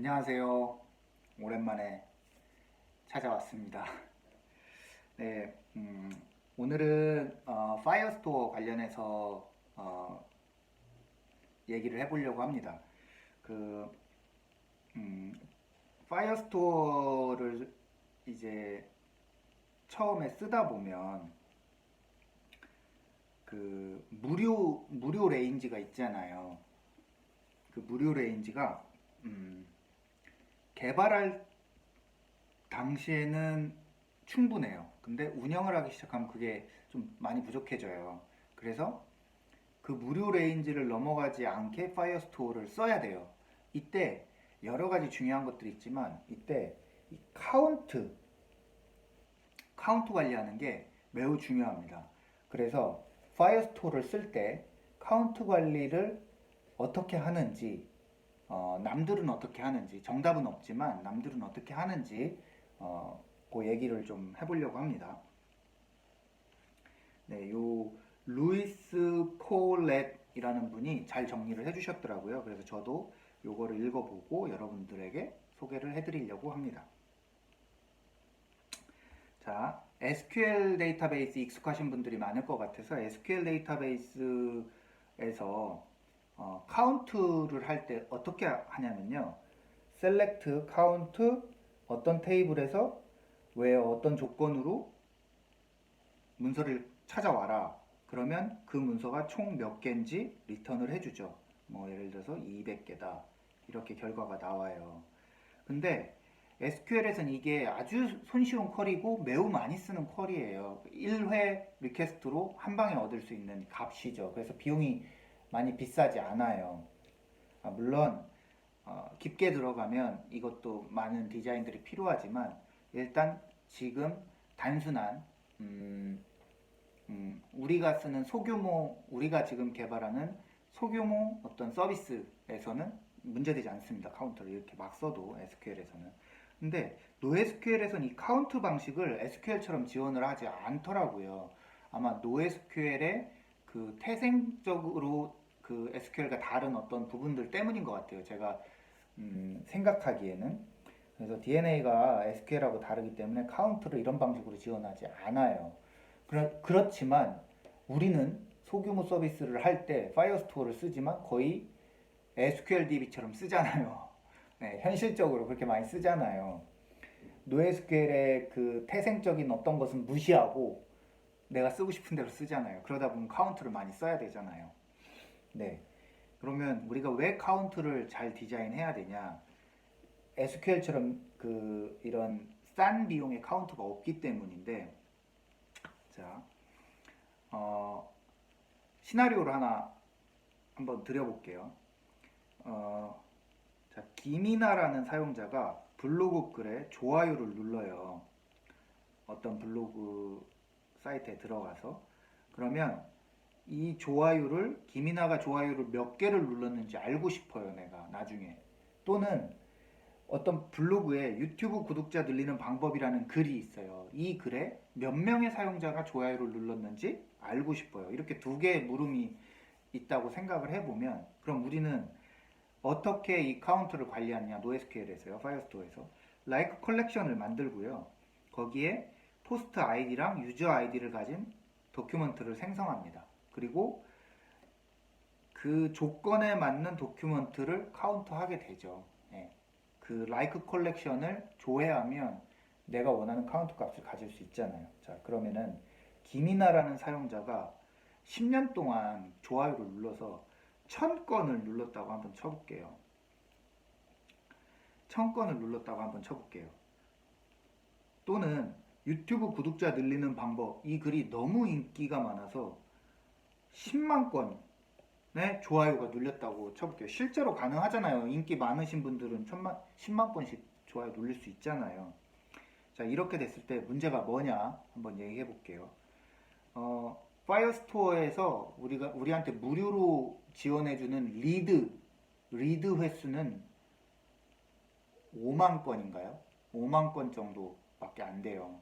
안녕하세요. 오랜만에 찾아왔습니다. 네, 오늘은 파이어스토어 관련해서 얘기를 해보려고 합니다. 그 파이어스토어를 이제 처음에 쓰다 보면 그 무료 레인지가 있잖아요. 그 무료 레인지가 개발할 당시에는 충분해요. 근데 운영을 하기 시작하면 그게 좀 많이 부족해져요. 그래서 그 무료 레인지를 넘어가지 않게 파이어스토어를 써야 돼요. 이때 여러 가지 중요한 것들이 있지만 이때 이 카운트 관리하는 게 매우 중요합니다. 그래서 파이어스토어를 쓸 때 카운트 관리를 어떻게 하는지, 남들은 어떻게 하는지, 정답은 없지만 남들은 어떻게 하는지 그 얘기를 좀 해보려고 합니다. 네, 요 루이스 콜렛이라는 분이 잘 정리를 해주셨더라고요. 그래서 저도 요거를 읽어보고 여러분들에게 소개를 해드리려고 합니다. 자, SQL 데이터베이스 익숙하신 분들이 많을 것 같아서 SQL 데이터베이스에서 카운트를 할 때 어떻게 하냐면요. select, count, 어떤 테이블에서 왜 어떤 조건으로 문서를 찾아와라. 그러면 그 문서가 총 몇 개인지 리턴을 해주죠. 뭐 예를 들어서 200개다. 이렇게 결과가 나와요. 근데 SQL에서는 이게 아주 손쉬운 쿼리고 매우 많이 쓰는 쿼리예요. 1회 리퀘스트로 한 방에 얻을 수 있는 값이죠. 그래서 비용이 많이 비싸지 않아요. 물론 깊게 들어가면 이것도 많은 디자인들이 필요하지만 일단 지금 단순한 우리가 쓰는 우리가 지금 개발하는 소규모 어떤 서비스에서는 문제되지 않습니다. 카운터를 이렇게 막 써도 SQL에서는. 근데 NoSQL에서는 이 카운트 방식을 SQL처럼 지원을 하지 않더라고요. 아마 NoSQL의 그 태생적으로 그 SQL과 다른 어떤 부분들 때문인 것 같아요. 제가 생각하기에는. 그래서 DNA가 SQL하고 다르기 때문에 카운트를 이런 방식으로 지원하지 않아요. 그렇지만 우리는 소규모 서비스를 할 때 파이어스토어를 쓰지만 거의 SQL DB처럼 쓰잖아요. 네, 현실적으로 그렇게 많이 쓰잖아요. NoSQL의 그 태생적인 어떤 것은 무시하고 내가 쓰고 싶은 대로 쓰잖아요. 그러다 보면 카운트를 많이 써야 되잖아요. 네. 그러면 우리가 왜 카운트를 잘 디자인해야 되냐? SQL처럼 그 이런 싼 비용의 카운트가 없기 때문인데, 자, 시나리오를 하나 한번 드려볼게요. 어, 자, 김이나라는 사용자가 블로그 글에 좋아요를 눌러요. 어떤 블로그 사이트에 들어가서. 그러면 이 좋아요를, 김이나가 좋아요를 몇 개를 눌렀는지 알고 싶어요, 내가 나중에. 또는 어떤 블로그에 유튜브 구독자 늘리는 방법이라는 글이 있어요. 이 글에 몇 명의 사용자가 좋아요를 눌렀는지 알고 싶어요. 이렇게 두 개의 물음이 있다고 생각을 해보면, 그럼 우리는 어떻게 이 카운트를 관리하느냐, NoSQL에서요, 파이어스토어에서. like 컬렉션을 만들고요. 거기에 포스트 아이디랑 유저 아이디를 가진 도큐먼트를 생성합니다. 그리고 그 조건에 맞는 도큐먼트를 카운트하게 되죠. 예. 그 like 컬렉션을 조회하면 내가 원하는 카운트 값을 가질 수 있잖아요. 자, 그러면은 김이나라는 사용자가 10년 동안 좋아요를 눌러서 1000건을 눌렀다고 한번 쳐볼게요. 1000건을 눌렀다고 한번 쳐볼게요. 또는 유튜브 구독자 늘리는 방법, 이 글이 너무 인기가 많아서 10만 건의 좋아요가 눌렸다고 쳐볼게요. 실제로 가능하잖아요. 인기 많으신 분들은 10만 건씩 좋아요 눌릴 수 있잖아요. 자, 이렇게 됐을 때 문제가 뭐냐 한번 얘기해 볼게요. 파이어스토어에서 우리한테 무료로 지원해주는 리드 횟수는 5만 건인가요? 5만 건 정도밖에 안 돼요.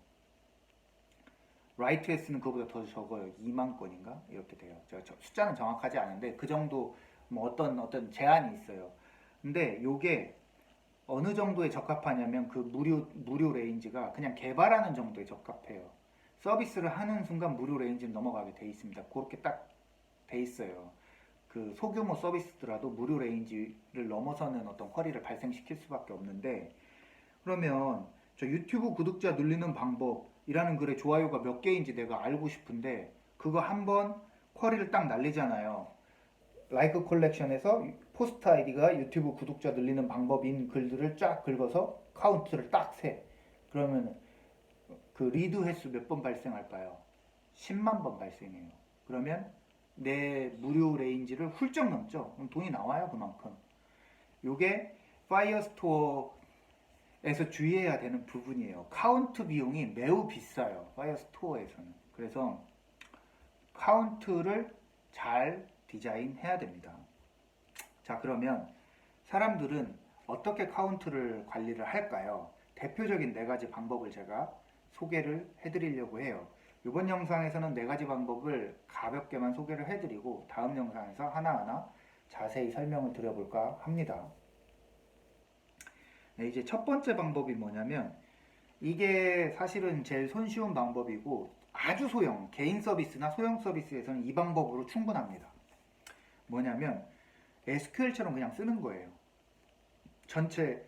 라이트 횟수는 그보다 더 적어요. 2만 건인가? 이렇게 돼요. 제가 숫자는 정확하지 않은데 그 정도 뭐 어떤 제한이 있어요. 근데 요게 어느 정도에 적합하냐면 그 무료 레인지가 그냥 개발하는 정도에 적합해요. 서비스를 하는 순간 무료 레인지는 넘어가게 돼 있습니다. 그렇게 딱 돼 있어요. 그 소규모 서비스더라도 무료 레인지를 넘어서는 어떤 쿼리를 발생시킬 수밖에 없는데, 그러면 저 유튜브 구독자 늘리는 방법이라는 글에 좋아요가 몇 개인지 내가 알고 싶은데, 그거 한번 쿼리를 딱 날리잖아요. 라이크 컬렉션에서 포스트 아이디가 유튜브 구독자 늘리는 방법인 글들을 쫙 긁어서 카운트를 딱 세. 그러면 그 리드 횟수 몇 번 발생할까요? 10만 번 발생해요. 그러면 내 무료 레인지를 훌쩍 넘죠. 그럼 돈이 나와요, 그만큼. 요게 파이어스토어에서 주의해야 되는 부분이에요. 카운트 비용이 매우 비싸요, 파이어스토어에서는. 그래서 카운트를 잘 디자인해야 됩니다. 자, 그러면 사람들은 어떻게 카운트를 관리를 할까요? 대표적인 4가지 방법을 제가 소개를 해드리려고 해요. 이번 영상에서는 4가지 방법을 가볍게만 소개를 해드리고, 다음 영상에서 하나하나 자세히 설명을 드려볼까 합니다. 네, 이제 첫 번째 방법이 뭐냐면, 이게 사실은 제일 손쉬운 방법이고, 아주 소형, 개인 서비스나 소형 서비스에서는 이 방법으로 충분합니다. 뭐냐면 SQL처럼 그냥 쓰는 거예요. 전체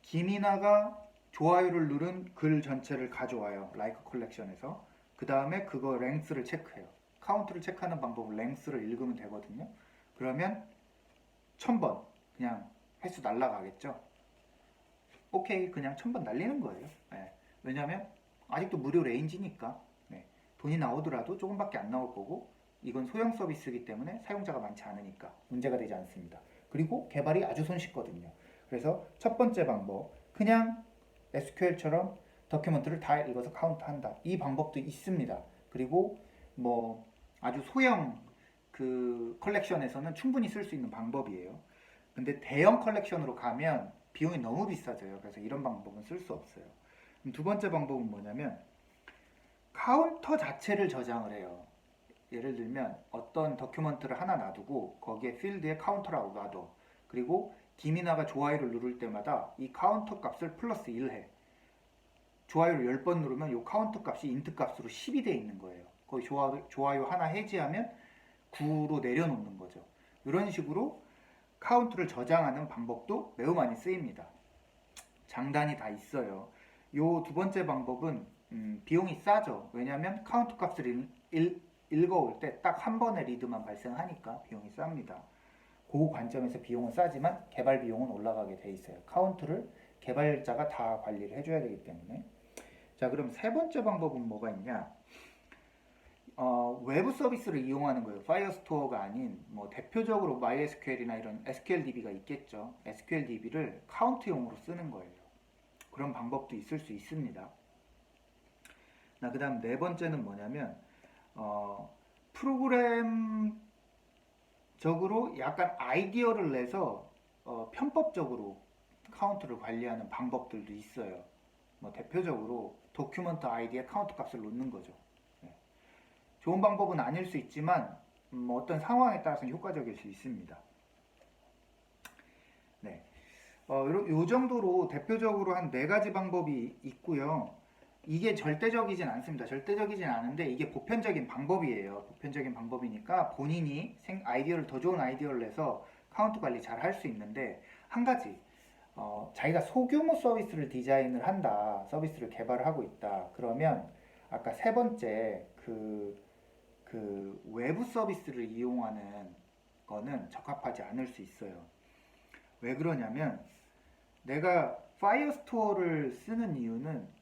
김이나가 좋아요를 누른 글 전체를 가져와요. 라이크 컬렉션에서. 그 다음에 그거 랭스를 체크해요. 카운트를 체크하는 방법은 랭스를 읽으면 되거든요. 그러면 1000번 그냥 횟수 날라가겠죠. 오케이, 그냥 1000번 날리는 거예요. 네. 왜냐하면 아직도 무료 레인지니까. 네. 돈이 나오더라도 조금밖에 안 나올 거고, 이건 소형 서비스이기 때문에 사용자가 많지 않으니까 문제가 되지 않습니다. 그리고 개발이 아주 손쉽거든요. 그래서 첫 번째 방법, 그냥 SQL처럼 더큐먼트를 다 읽어서 카운트한다. 이 방법도 있습니다. 그리고 뭐 아주 소형 그 컬렉션에서는 충분히 쓸 수 있는 방법이에요. 근데 대형 컬렉션으로 가면 비용이 너무 비싸져요. 그래서 이런 방법은 쓸 수 없어요. 두 번째 방법은 뭐냐면 카운터 자체를 저장을 해요. 예를 들면 어떤 더큐먼트를 하나 놔두고 거기에 필드에 카운터라고 놔둬. 그리고 김이나가 좋아요를 누를 때마다 이 카운터 값을 플러스 1 해. 좋아요를 10번 누르면 이 카운터 값이 인트 값으로 10이 돼 있는 거예요. 거기 좋아요 하나 해지하면 9로 내려놓는 거죠. 이런 식으로 카운트를 저장하는 방법도 매우 많이 쓰입니다. 장단이 다 있어요. 요 두 번째 방법은 비용이 싸죠. 왜냐하면 카운트 값을 읽어올 때 딱 한 번의 리드만 발생하니까 비용이 쌉니다. 그 관점에서 비용은 싸지만 개발 비용은 올라가게 돼 있어요. 카운트를 개발자가 다 관리를 해줘야 되기 때문에. 자, 그럼 세 번째 방법은 뭐가 있냐? 외부 서비스를 이용하는 거예요. 파이어스토어가 아닌 뭐 대표적으로 MySQL이나 이런 SQLDB가 있겠죠. SQLDB를 카운트용으로 쓰는 거예요. 그런 방법도 있을 수 있습니다. 그 다음 네 번째는 뭐냐면 프로그램적으로 약간 아이디어를 내서 편법적으로 카운트를 관리하는 방법들도 있어요. 뭐 대표적으로 도큐먼트 아이디에 카운트 값을 놓는 거죠. 네. 좋은 방법은 아닐 수 있지만 어떤 상황에 따라서는 효과적일 수 있습니다. 네. 요 정도로 대표적으로 한 4가지 방법이 있고요. 이게 절대적이진 않습니다. 절대적이진 않은데 이게 보편적인 방법이에요. 보편적인 방법이니까 본인이 아이디어를 더 좋은 아이디어를 내서 카운트 관리 잘 할 수 있는데, 한 가지 자기가 소규모 서비스를 디자인을 한다, 서비스를 개발을 하고 있다. 그러면 아까 세 번째 그 외부 서비스를 이용하는 거는 적합하지 않을 수 있어요. 왜 그러냐면 내가 파이어스토어를 쓰는 이유는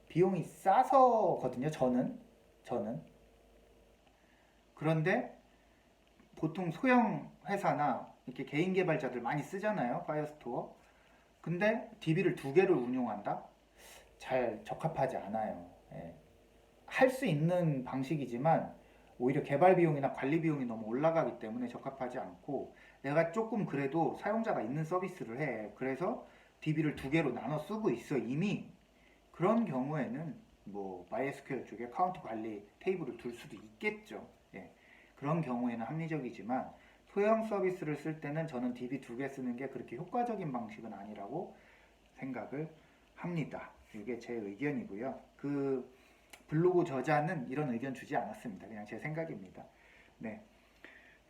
비용이 싸서거든요. 저는 그런데 보통 소형 회사나 이렇게 개인 개발자들 많이 쓰잖아요, 파이어스토어. 근데 DB를 2개를 운용한다? 잘 적합하지 않아요. 예. 할 수 있는 방식이지만 오히려 개발 비용이나 관리 비용이 너무 올라가기 때문에 적합하지 않고, 내가 조금 그래도 사용자가 있는 서비스를 해. 그래서 DB를 2개로 나눠 쓰고 있어 이미. 그런 경우에는 뭐 MySQL 쪽에 카운트 관리 테이블을 둘 수도 있겠죠. 예. 그런 경우에는 합리적이지만 소형 서비스를 쓸 때는 저는 DB 2개 쓰는 게 그렇게 효과적인 방식은 아니라고 생각을 합니다. 이게 제 의견이고요. 그 블로그 저자는 이런 의견 주지 않았습니다. 그냥 제 생각입니다. 네,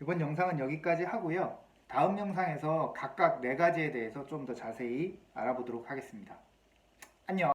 이번 영상은 여기까지 하고요. 다음 영상에서 각각 네 가지에 대해서 좀 더 자세히 알아보도록 하겠습니다. 안녕!